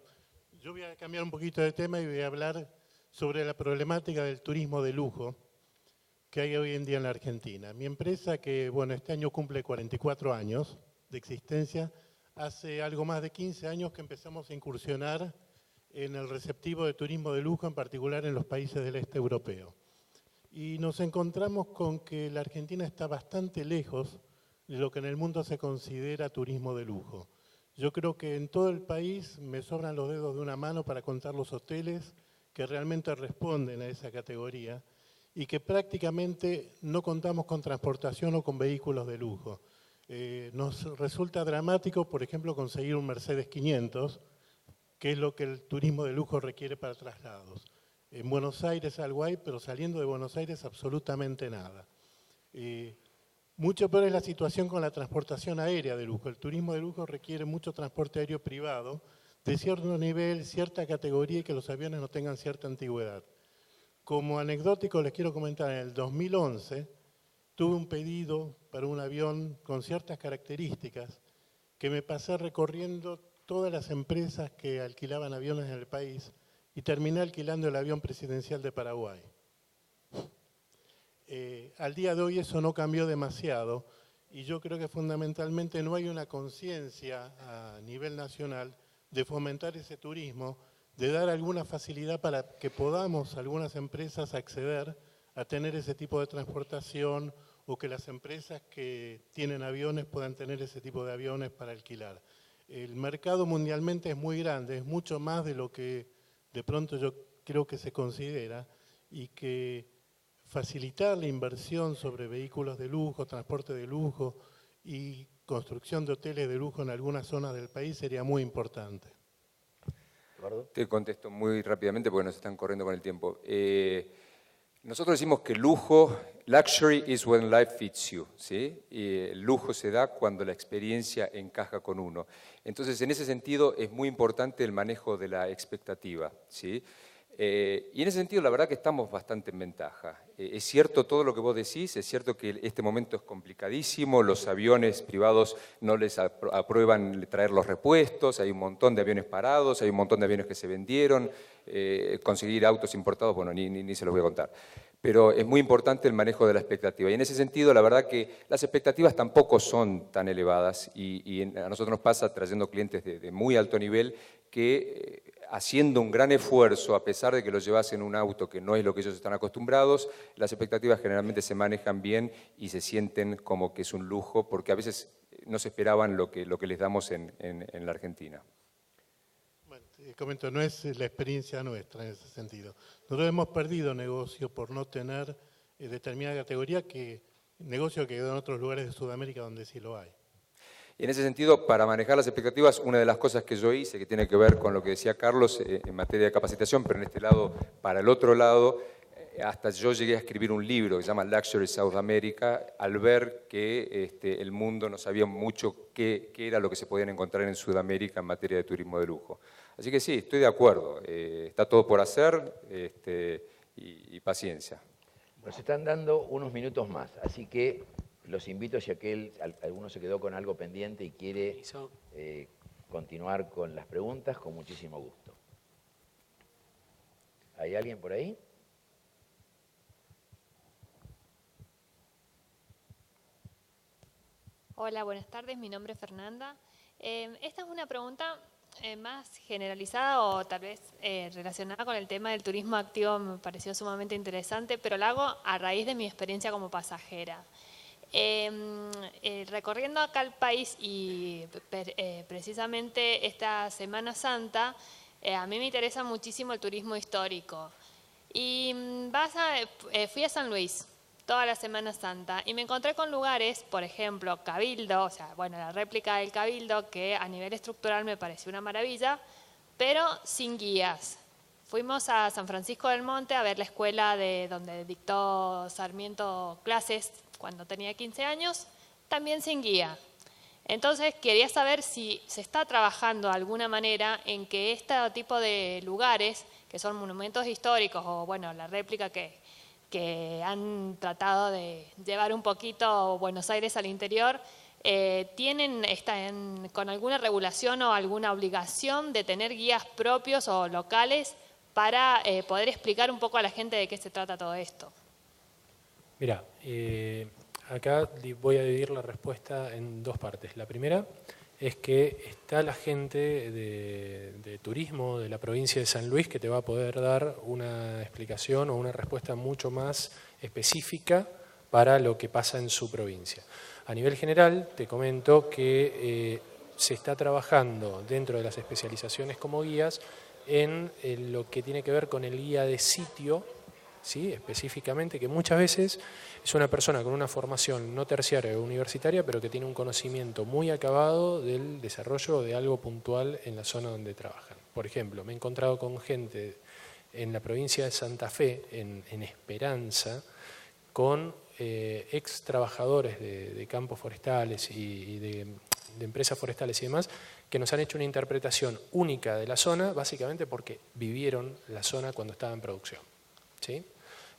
yo voy a cambiar un poquito de tema y voy a hablar sobre la problemática del turismo de lujo que hay hoy en día en la Argentina. Mi empresa, que bueno, este año cumple 44 años de existencia, hace algo más de 15 años que empezamos a incursionar en el receptivo de turismo de lujo, en particular en los países del este europeo. Y nos encontramos con que la Argentina está bastante lejos de lo que en el mundo se considera turismo de lujo. Yo creo que en todo el país me sobran los dedos de una mano para contar los hoteles que realmente responden a esa categoría y que prácticamente no contamos con transportación o con vehículos de lujo. Nos resulta dramático, por ejemplo, conseguir un Mercedes 500, que es lo que el turismo de lujo requiere para traslados. En Buenos Aires algo hay, pero saliendo de Buenos Aires absolutamente nada. Mucho peor es la situación con la transportación aérea de lujo. El turismo de lujo requiere mucho transporte aéreo privado, de cierto nivel, cierta categoría y que los aviones no tengan cierta antigüedad. Como anecdótico les quiero comentar, en el 2011 tuve un pedido para un avión con ciertas características que me pasé recorriendo todas las empresas que alquilaban aviones en el país y terminé alquilando el avión presidencial de Paraguay. Al día de hoy eso no cambió demasiado y yo creo que fundamentalmente no hay una conciencia a nivel nacional de fomentar ese turismo, de dar alguna facilidad para que podamos algunas empresas acceder a tener ese tipo de transportación o que las empresas que tienen aviones puedan tener ese tipo de aviones para alquilar. El mercado mundialmente es muy grande, es mucho más de lo que de pronto yo creo que se considera y que facilitar la inversión sobre vehículos de lujo, transporte de lujo y construcción de hoteles de lujo en algunas zonas del país sería muy importante. Te contesto muy rápidamente porque nos están corriendo con el tiempo. Nosotros decimos que luxury is when life fits you, ¿sí? Y el lujo se da cuando la experiencia encaja con uno. Entonces, en ese sentido, es muy importante el manejo de la expectativa, ¿sí? Y en ese sentido, la verdad que estamos bastante en ventaja. Es cierto todo lo que vos decís, es cierto que este momento es complicadísimo, los aviones privados no les aprueban traer los repuestos, hay un montón de aviones parados, hay un montón de aviones que se vendieron, conseguir autos importados, bueno, ni se los voy a contar. Pero es muy importante el manejo de la expectativa. Y en ese sentido, la verdad que las expectativas tampoco son tan elevadas y a nosotros nos pasa trayendo clientes de muy alto nivel que haciendo un gran esfuerzo, a pesar de que los llevas en un auto que no es lo que ellos están acostumbrados, las expectativas generalmente se manejan bien y se sienten como que es un lujo, porque a veces no se esperaban lo que les damos en la Argentina. Bueno, te comento, no es la experiencia nuestra en ese sentido. Nosotros hemos perdido negocio por no tener determinada categoría, negocio que quedó en otros lugares de Sudamérica donde sí lo hay. Y en ese sentido, para manejar las expectativas, una de las cosas que yo hice, que tiene que ver con lo que decía Carlos en materia de capacitación, pero en este lado, para el otro lado, hasta yo llegué a escribir un libro que se llama Luxury South America, al ver que el mundo no sabía mucho qué era lo que se podían encontrar en Sudamérica en materia de turismo de lujo. Así que sí, estoy de acuerdo, está todo por hacer y paciencia. Nos están dando unos minutos más, así que los invito, si alguno se quedó con algo pendiente y quiere continuar con las preguntas, con muchísimo gusto. ¿Hay alguien por ahí? Hola, buenas tardes. Mi nombre es Fernanda. Esta es una pregunta más generalizada o tal vez relacionada con el tema del turismo activo. Me pareció sumamente interesante, pero la hago a raíz de mi experiencia como pasajera. Recorriendo acá el país y precisamente esta Semana Santa, a mí me interesa muchísimo el turismo histórico. Y fui a San Luis toda la Semana Santa y me encontré con lugares, por ejemplo, Cabildo, o sea, bueno, la réplica del Cabildo, que a nivel estructural me pareció una maravilla, pero sin guías. Fuimos a San Francisco del Monte a ver la escuela donde dictó Sarmiento clases cuando tenía 15 años, también sin guía. Entonces quería saber si se está trabajando de alguna manera en que este tipo de lugares, que son monumentos históricos o bueno, la réplica que han tratado de llevar un poquito Buenos Aires al interior, están con alguna regulación o alguna obligación de tener guías propios o locales para poder explicar un poco a la gente de qué se trata todo esto. Mira, acá voy a dividir la respuesta en dos partes. La primera es que está la gente de turismo de la provincia de San Luis que te va a poder dar una explicación o una respuesta mucho más específica para lo que pasa en su provincia. A nivel general, te comento que se está trabajando dentro de las especializaciones como guías en lo que tiene que ver con el guía de sitio, ¿sí? Específicamente, que muchas veces es una persona con una formación no terciaria o universitaria, pero que tiene un conocimiento muy acabado del desarrollo de algo puntual en la zona donde trabajan. Por ejemplo, me he encontrado con gente en la provincia de Santa Fe, en Esperanza, con ex trabajadores de campos forestales y de empresas forestales y demás, que nos han hecho una interpretación única de la zona, básicamente porque vivieron la zona cuando estaba en producción, ¿sí?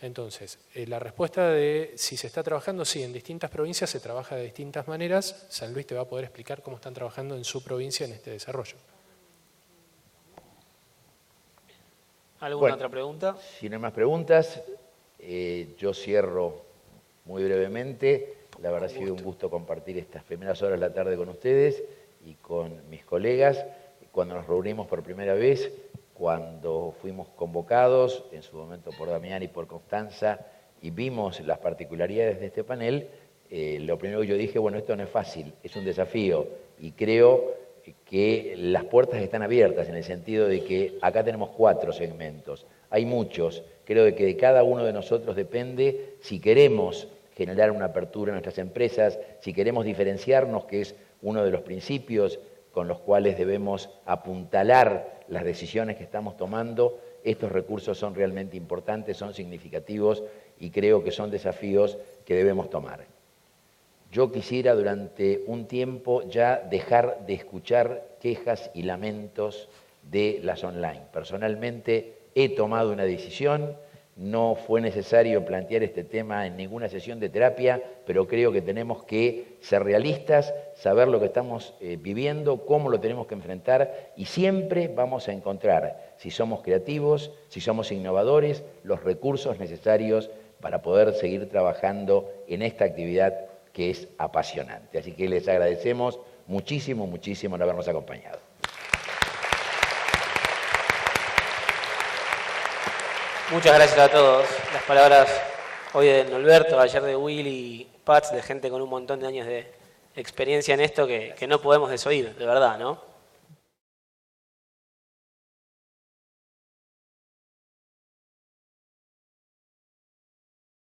Entonces, la respuesta de si se está trabajando, sí, en distintas provincias se trabaja de distintas maneras. San Luis te va a poder explicar cómo están trabajando en su provincia en este desarrollo. ¿Alguna otra pregunta? Si no hay más preguntas, yo cierro muy brevemente. La verdad ha sido un gusto compartir estas primeras horas de la tarde con ustedes y con mis colegas. Cuando nos reunimos por primera vez, cuando fuimos convocados, en su momento por Damián y por Constanza, y vimos las particularidades de este panel, lo primero que yo dije, bueno, esto no es fácil, es un desafío, y creo que las puertas están abiertas en el sentido de que acá tenemos 4 segmentos, hay muchos, creo que de cada uno de nosotros depende si queremos generar una apertura en nuestras empresas, si queremos diferenciarnos, que es uno de los principios con los cuales debemos apuntalar las decisiones que estamos tomando. Estos recursos son realmente importantes, son significativos y creo que son desafíos que debemos tomar. Yo quisiera durante un tiempo ya dejar de escuchar quejas y lamentos de las online. Personalmente he tomado una decisión, no fue necesario plantear este tema en ninguna sesión de terapia, pero creo que tenemos que ser realistas, saber lo que estamos viviendo, cómo lo tenemos que enfrentar y siempre vamos a encontrar, si somos creativos, si somos innovadores, los recursos necesarios para poder seguir trabajando en esta actividad que es apasionante. Así que les agradecemos muchísimo, muchísimo por habernos acompañado. Muchas gracias a todos. Las palabras hoy de Norberto, ayer de Will y Pats, de gente con un montón de años de experiencia en esto que no podemos desoír, de verdad, ¿no?